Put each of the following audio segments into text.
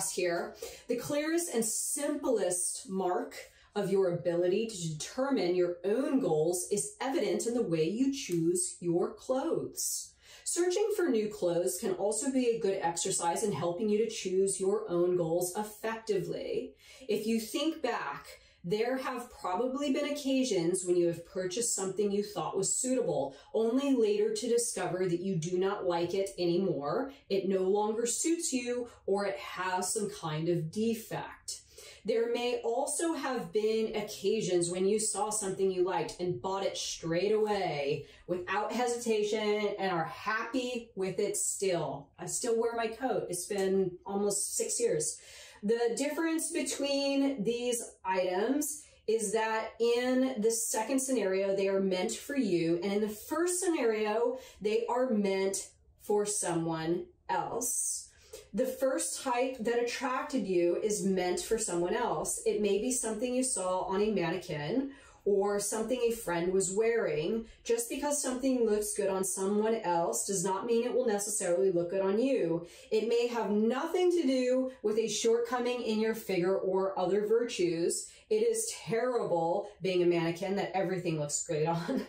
contrast here. The clearest and simplest mark of your ability to determine your own goals is evident in the way you choose your clothes. Searching for new clothes can also be a good exercise in helping you to choose your own goals effectively. If you think back, there have probably been occasions when you have purchased something you thought was suitable, only later to discover that you do not like it anymore, it no longer suits you, or it has some kind of defect. There may also have been occasions when you saw something you liked and bought it straight away without hesitation and are happy with it still. I still wear my coat. It's been almost 6 years. The difference between these items is that in the second scenario, they are meant for you. And in the first scenario, they are meant for someone else. The first type that attracted you is meant for someone else. It may be something you saw on a mannequin or something a friend was wearing. Just because something looks good on someone else does not mean it will necessarily look good on you. It may have nothing to do with a shortcoming in your figure or other virtues. It is terrible being a mannequin that everything looks great on.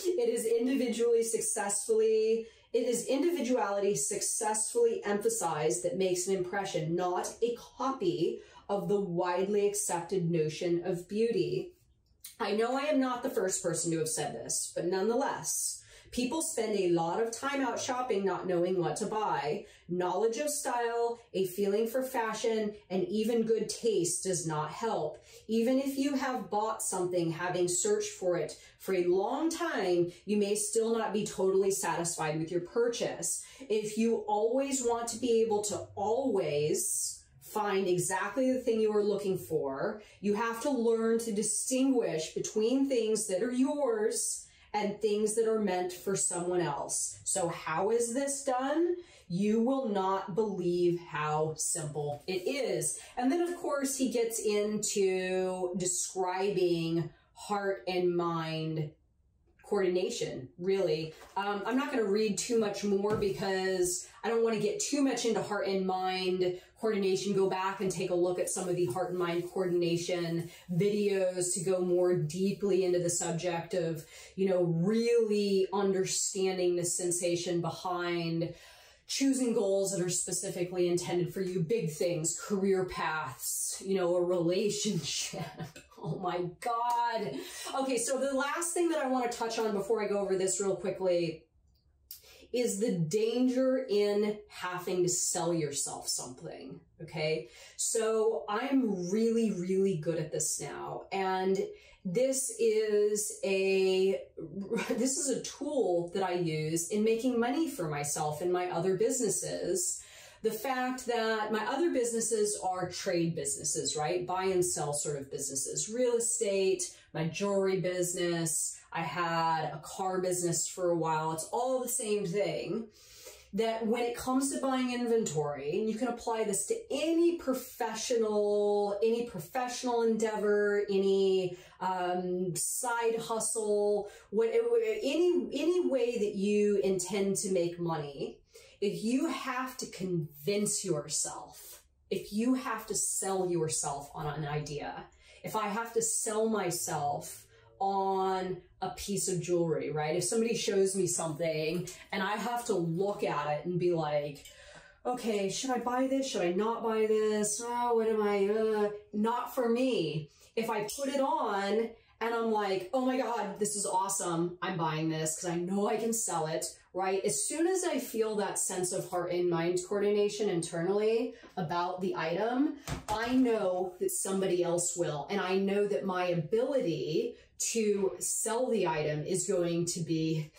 It is individuality successfully emphasized that makes an impression, not a copy of the widely accepted notion of beauty. I know I am not the first person to have said this, but nonetheless, people spend a lot of time out shopping not knowing what to buy. Knowledge of style, a feeling for fashion, and even good taste does not help. Even if you have bought something having searched for it for a long time, you may still not be totally satisfied with your purchase. If you always want to be able to always find exactly the thing you are looking for, you have to learn to distinguish between things that are yours and things that are meant for someone else. So how is this done? You will not believe how simple it is. And then, of course, he gets into describing heart and mind coordination, really. I'm not going to read too much more because I don't want to get too much into heart and mind coordination. Go back and take a look at some of the heart and mind coordination videos to go more deeply into the subject of, you know, really understanding the sensation behind choosing goals that are specifically intended for you. Big things, career paths, you know, a relationship. Oh my God. Okay, so the last thing that I want to touch on before I go over this real quickly is the danger in having to sell yourself something, okay? So I'm really, really good at this now. And this is a tool that I use in making money for myself and my other businesses. The fact that my other businesses are trade businesses, right? Buy and sell sort of businesses, real estate, my jewelry business. I had a car business for a while. It's all the same thing. That when it comes to buying inventory, and you can apply this to any professional endeavor, any side hustle, any way that you intend to make money, if you have to convince yourself, if you have to sell yourself on an idea, if I have to sell myself on a piece of jewelry, right? If somebody shows me something and I have to look at it and be like, okay, should I buy this? Should I not buy this? Oh, what am I, not for me. If I put it on and I'm like, oh my God, this is awesome. I'm buying this because I know I can sell it, right? As soon as I feel that sense of heart and mind coordination internally about the item, I know that somebody else will. And I know that my ability to sell the item is going to be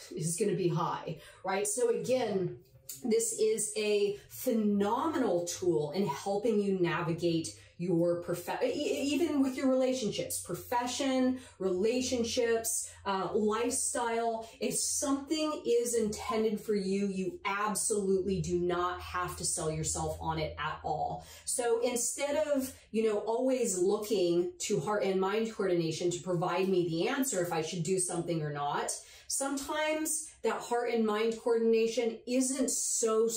high, right? So again, this is a phenomenal tool in helping you navigate your even with your relationships, profession, relationships, lifestyle. If something is intended for you, you absolutely do not have to sell yourself on it at all. So instead of, you know, always looking to heart and mind coordination to provide me the answer if I should do something or not, sometimes that heart and mind coordination isn't so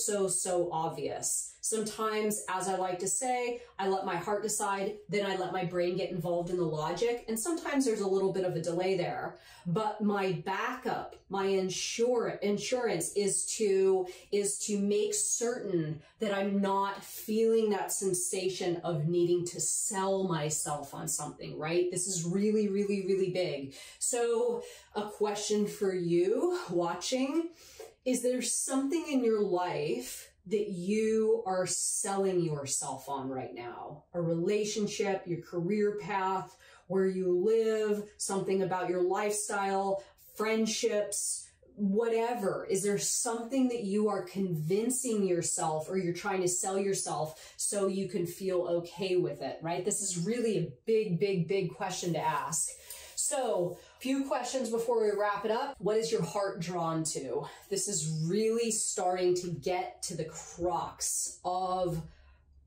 obvious. Sometimes, as I like to say, I let my heart decide, then I let my brain get involved in the logic. And sometimes there's a little bit of a delay there. But my backup, my insurance is to make certain that I'm not feeling that sensation of needing to sell myself on something, right? This is really, really, really big. So a question for you watching, is there something in your life that you are selling yourself on right now? A relationship, your career path, where you live, something about your lifestyle, friendships, whatever. Is there something that you are convincing yourself or you're trying to sell yourself so you can feel okay with it, right? This is really a big, big, big question to ask. So, a few questions before we wrap it up. What is your heart drawn to? This is really starting to get to the crux of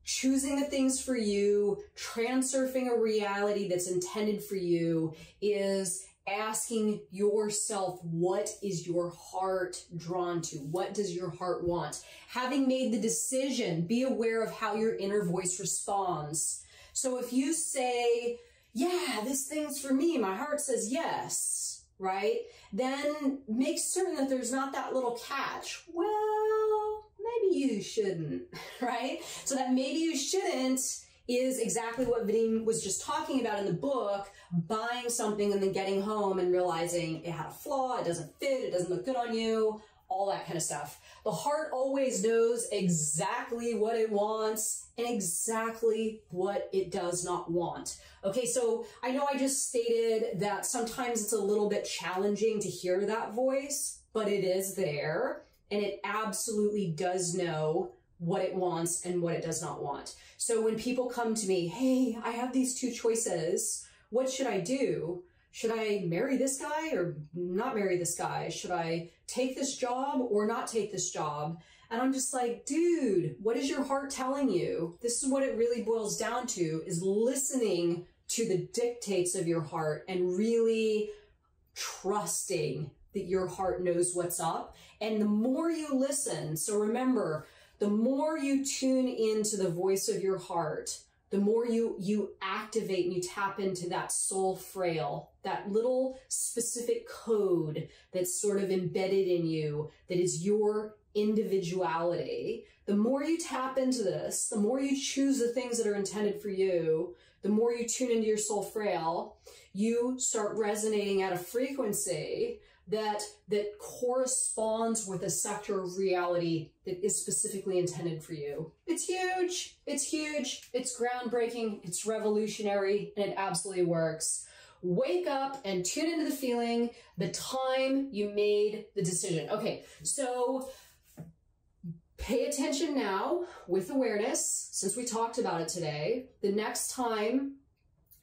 choosing the things for you, transurfing a reality that's intended for you, is asking yourself, what is your heart drawn to? What does your heart want? Having made the decision, be aware of how your inner voice responds. So if you say, yeah, this thing's for me, my heart says yes, right? Then make certain that there's not that little catch. Well, maybe you shouldn't, right? So that maybe you shouldn't is exactly what Vadim was just talking about in the book, buying something and then getting home and realizing it had a flaw, it doesn't fit, it doesn't look good on you, all that kind of stuff. The heart always knows exactly what it wants and exactly what it does not want. Okay, so I know I just stated that sometimes it's a little bit challenging to hear that voice, but it is there and it absolutely does know what it wants and what it does not want. So when people come to me, hey, I have these two choices, what should I do? Should I marry this guy or not marry this guy? Should I take this job or not take this job? And I'm just like, dude, what is your heart telling you? This is what it really boils down to, is listening to the dictates of your heart and really trusting that your heart knows what's up. And the more you listen, so remember, the more you tune into the voice of your heart, the more you activate and you tap into that soul frail, that little specific code that's sort of embedded in you, that is your individuality. The more you tap into this, the more you choose the things that are intended for you, the more you tune into your soul frail, you start resonating at a frequency that corresponds with a sector of reality that is specifically intended for you. It's huge, it's groundbreaking, it's revolutionary, and it absolutely works. Wake up and tune into the feeling the time you made the decision. Okay, so pay attention now with awareness, since we talked about it today. The next time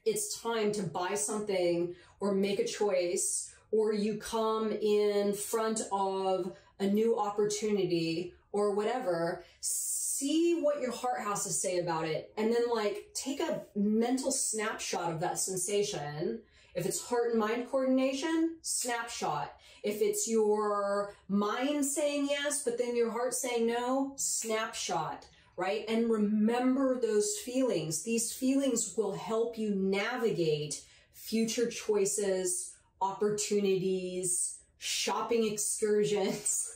it's time to buy something or make a choice, or you come in front of a new opportunity or whatever, see what your heart has to say about it. And then like take a mental snapshot of that sensation. If it's heart and mind coordination, snapshot. If it's your mind saying yes, but then your heart saying no, snapshot, right? And remember those feelings. These feelings will help you navigate future choices, opportunities, shopping excursions,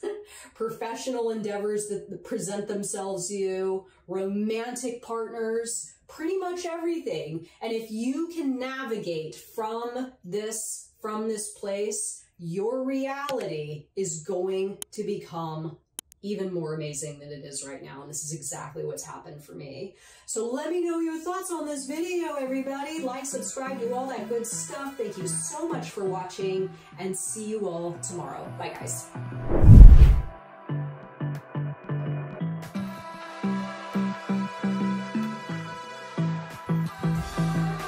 professional endeavors that present themselves to you, romantic partners, pretty much everything. And if you can navigate from this place, your reality is going to become even more amazing than it is right now. And this is exactly what's happened for me. So let me know your thoughts on this video, everybody. Like, subscribe, do all that good stuff. Thank you so much for watching, and see you all tomorrow. Bye, guys.